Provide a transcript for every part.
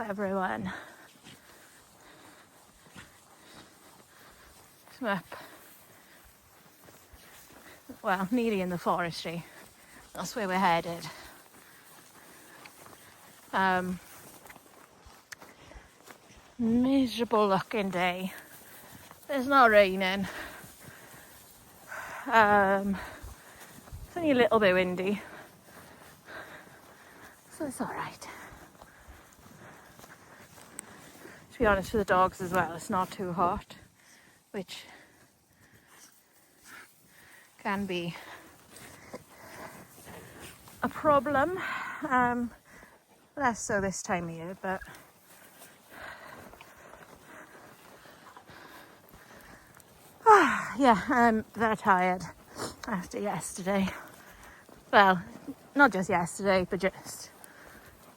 everyone. So up, well, nearly in the forestry. That's where we're headed. Miserable looking day. It's not raining. It's only a little bit windy, so it's alright. To be honest, for the dogs as well, it's not too hot, which can be a problem. Less so this time of year, but yeah, I'm that tired after yesterday. Well, not just yesterday, but just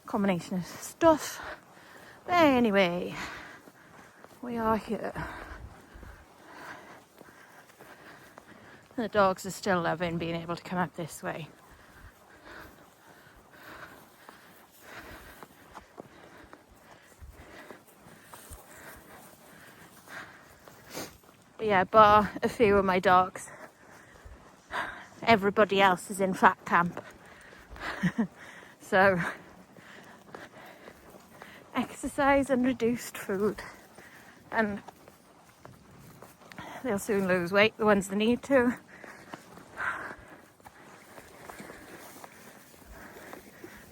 a combination of stuff. But anyway, we are here. The dogs are still loving being able to come up this way. But yeah, bar a few of my dogs, everybody else is in fat camp. So exercise and reduced food, and they'll soon lose weight, the ones that need to.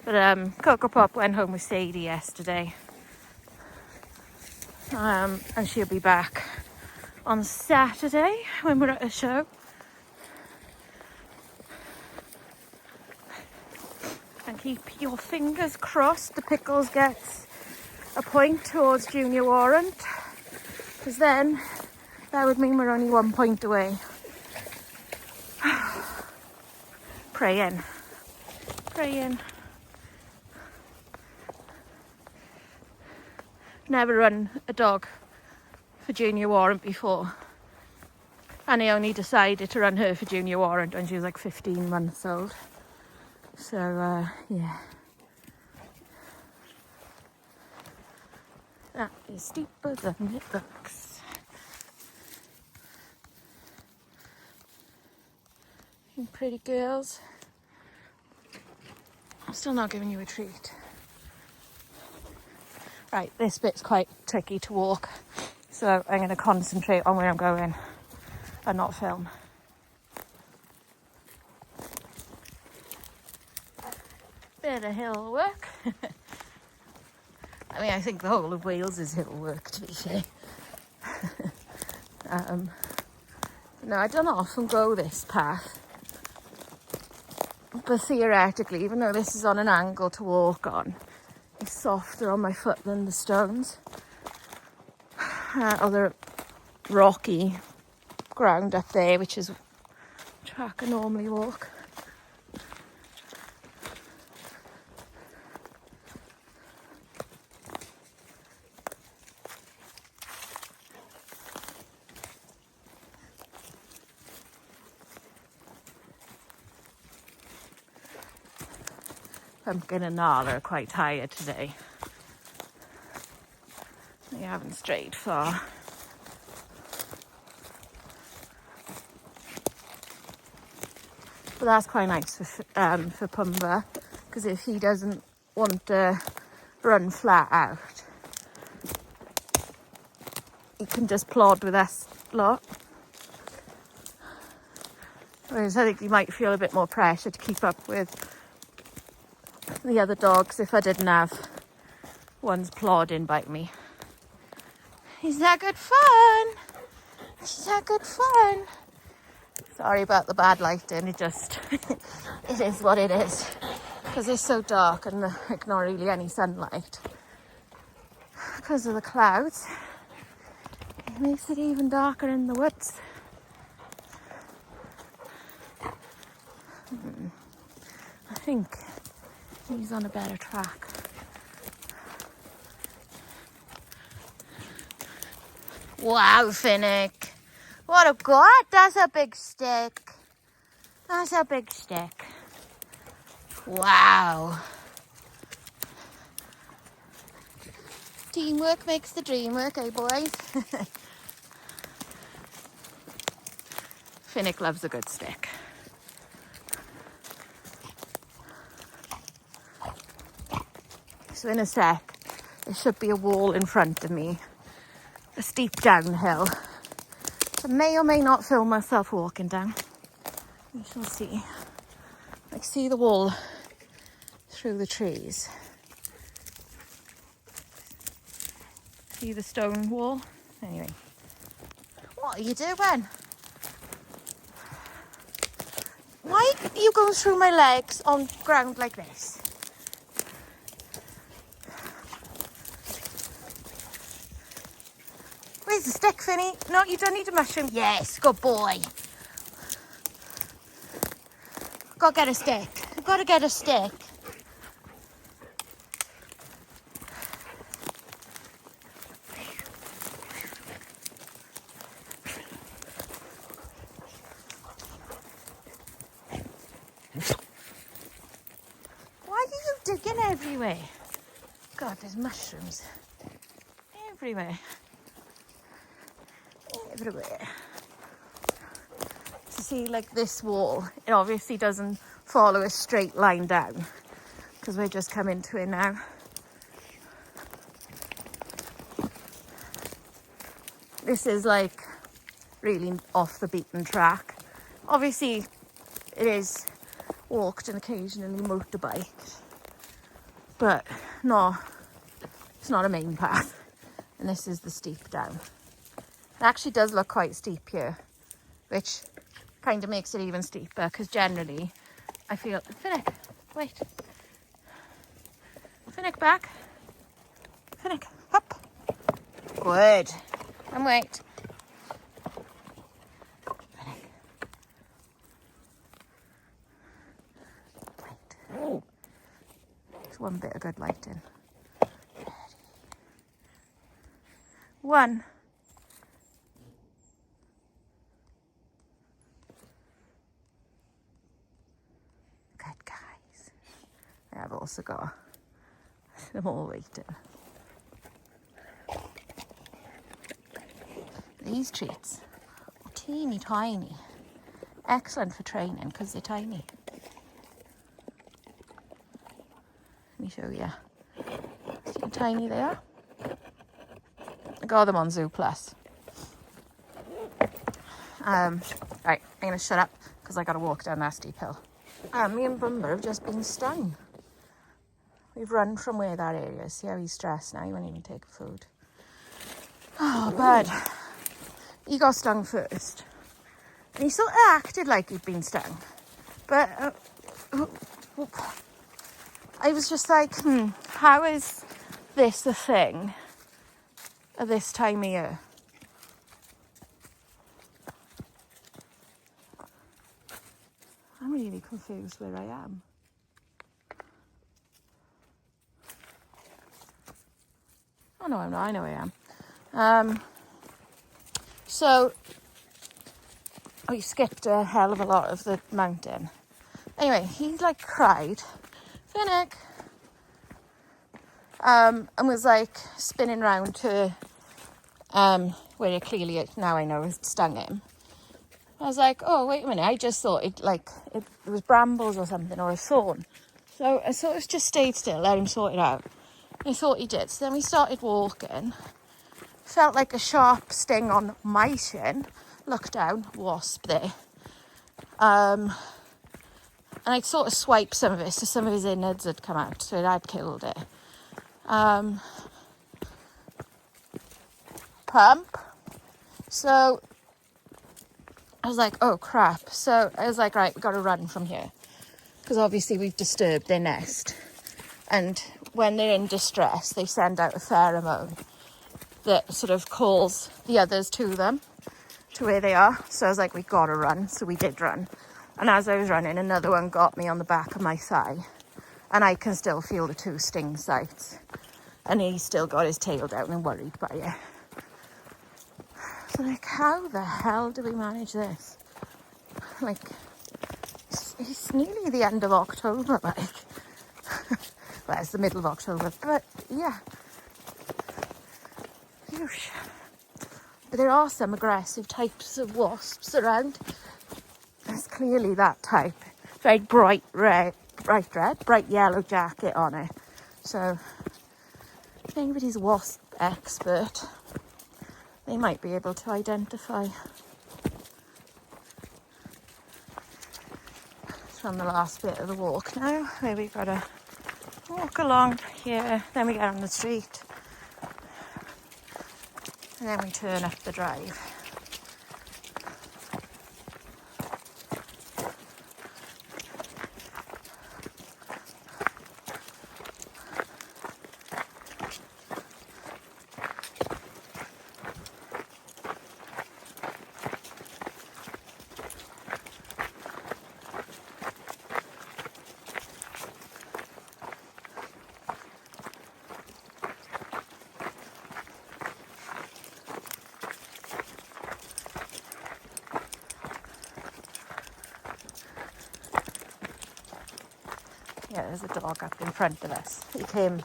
But Coco Pop went home with Sadie yesterday, and she'll be back on Saturday when we're at a show. And keep your fingers crossed the Pickles gets a point towards junior warrant, because then that would mean we're only 1 point away. Praying. Never run a dog for junior warrant before, and I only decided to run her for junior warrant when she was like 15 months old. So yeah, that is steeper than it looks. You pretty girls. I'm still not giving you a treat. Right, this bit's quite tricky to walk, so I'm going to concentrate on where I'm going and not film. Bit of hill work. I mean, I think the whole of Wales is hill work, to be fair. No, I don't often go this path, but theoretically, even though this is on an angle to walk on, it's softer on my foot than the stones or the rocky ground up there, which is the track I normally walk. Pumpkin and Nala are quite tired today. They haven't strayed far. But that's quite nice for Pumba, because if he doesn't want to run flat out, he can just plod with us lot. Whereas I think he might feel a bit more pressure to keep up with the other dogs if I didn't have ones plodding by me. Is that good fun? Is that good fun? Sorry about the bad lighting, it is what it is. Because it's so dark and like not really any sunlight. Because of the clouds, it makes it even darker in the woods. I think he's on a better track. Wow, Finnick. What a god, that's a big stick. That's a big stick. Wow. Teamwork makes the dream work, eh, boys? Finnick loves a good stick. So in a sec, there should be a wall in front of me, a steep downhill. I may or may not film myself walking down. We shall see. I can see the wall through the trees. See the stone wall? Anyway. What are you doing? Why are you going through my legs on ground like this? Where's the stick, Finny? No, you don't need a mushroom. Yes, good boy. Gotta get a stick. I've got to get a stick. Why are you digging everywhere? God, there's mushrooms everywhere. Everywhere. To see, like, this wall, it obviously doesn't follow a straight line down because we're just coming to it now. This is like really off the beaten track. Obviously it is walked and occasionally motorbiked, but no, it's not a main path. And this is the steep down. It actually does look quite steep here, which kind of makes it even steeper because generally I feel... Finnick, wait. Finnick, back. Finnick, up. Good. And wait. Finnick. Wait. There's one bit of good lighting. Ready. 1. I've also got them all waiting. These treats are teeny tiny. Excellent for training because they're tiny. Let me show you. See how tiny they are? I got them on Zoo Plus. Right, I'm going to shut up because I got to walk down that steep hill. Me and Bumba have just been stung. We've run from where that area is. See how he's stressed now? He won't even take food. Oh, bud. He got stung first. And he sort of acted like he'd been stung. But I was just like, how is this a thing at this time of year? I'm really confused where I am. Oh no, I'm not. I know I am. So we skipped a hell of a lot of the mountain. Anyway, he like cried, Finnick, and was like spinning round to where it clearly now I know has stung him. I was like, oh wait a minute, I just thought it was brambles or something, or a thorn. So I sort of just stayed still, let him sort it out. I thought he did. So then we started walking. Felt like a sharp sting on my shin. Looked down, wasp there. And I'd sort of swiped some of it, so some of his innards had come out, so it had killed it. Pump. So I was like, oh crap. So I was like, right, we've got to run from here. Because obviously we've disturbed their nest. And when they're in distress, they send out a pheromone that sort of calls the others to them, to where they are. So I was like, we gotta run. So we did run. And as I was running, another one got me on the back of my thigh. And I can still feel the 2 sting sites. And he still got his tail down and worried by it. So like, how the hell do we manage this? Like, it's nearly the end of October, like. Well, it's the middle of October, but yeah. bush. But there are some aggressive types of wasps around. There's clearly that type. Very bright yellow jacket on it. So if anybody's wasp expert, they might be able to identify. It's on the last bit of the walk now, where we've got to walk along here, then we get on the street, and then we turn up the drive. Yeah, there's a dog up in front of us. He came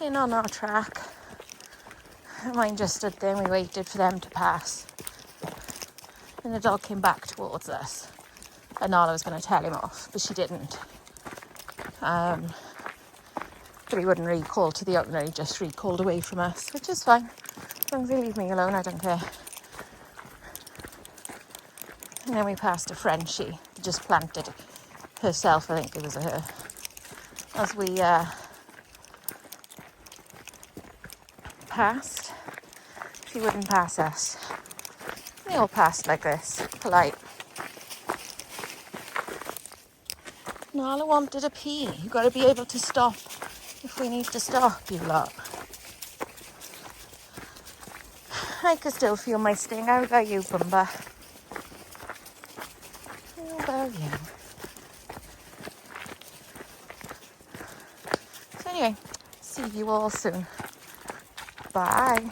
in on our track. Mine just stood there and we waited for them to pass. And the dog came back towards us. And Nala was going to tell him off, but she didn't. But he wouldn't recall to the owner, he just recalled away from us, which is fine. As long as they leave me alone, I don't care. And then we passed a Frenchie, who just planted herself, I think it was a her. As we passed, she wouldn't pass us. They all passed like this, polite. Nala wanted a pee. You've got to be able to stop if we need to stop, you lot. I can still feel my sting. How about you, Bumba? How about you? So anyway, see you all soon. Bye.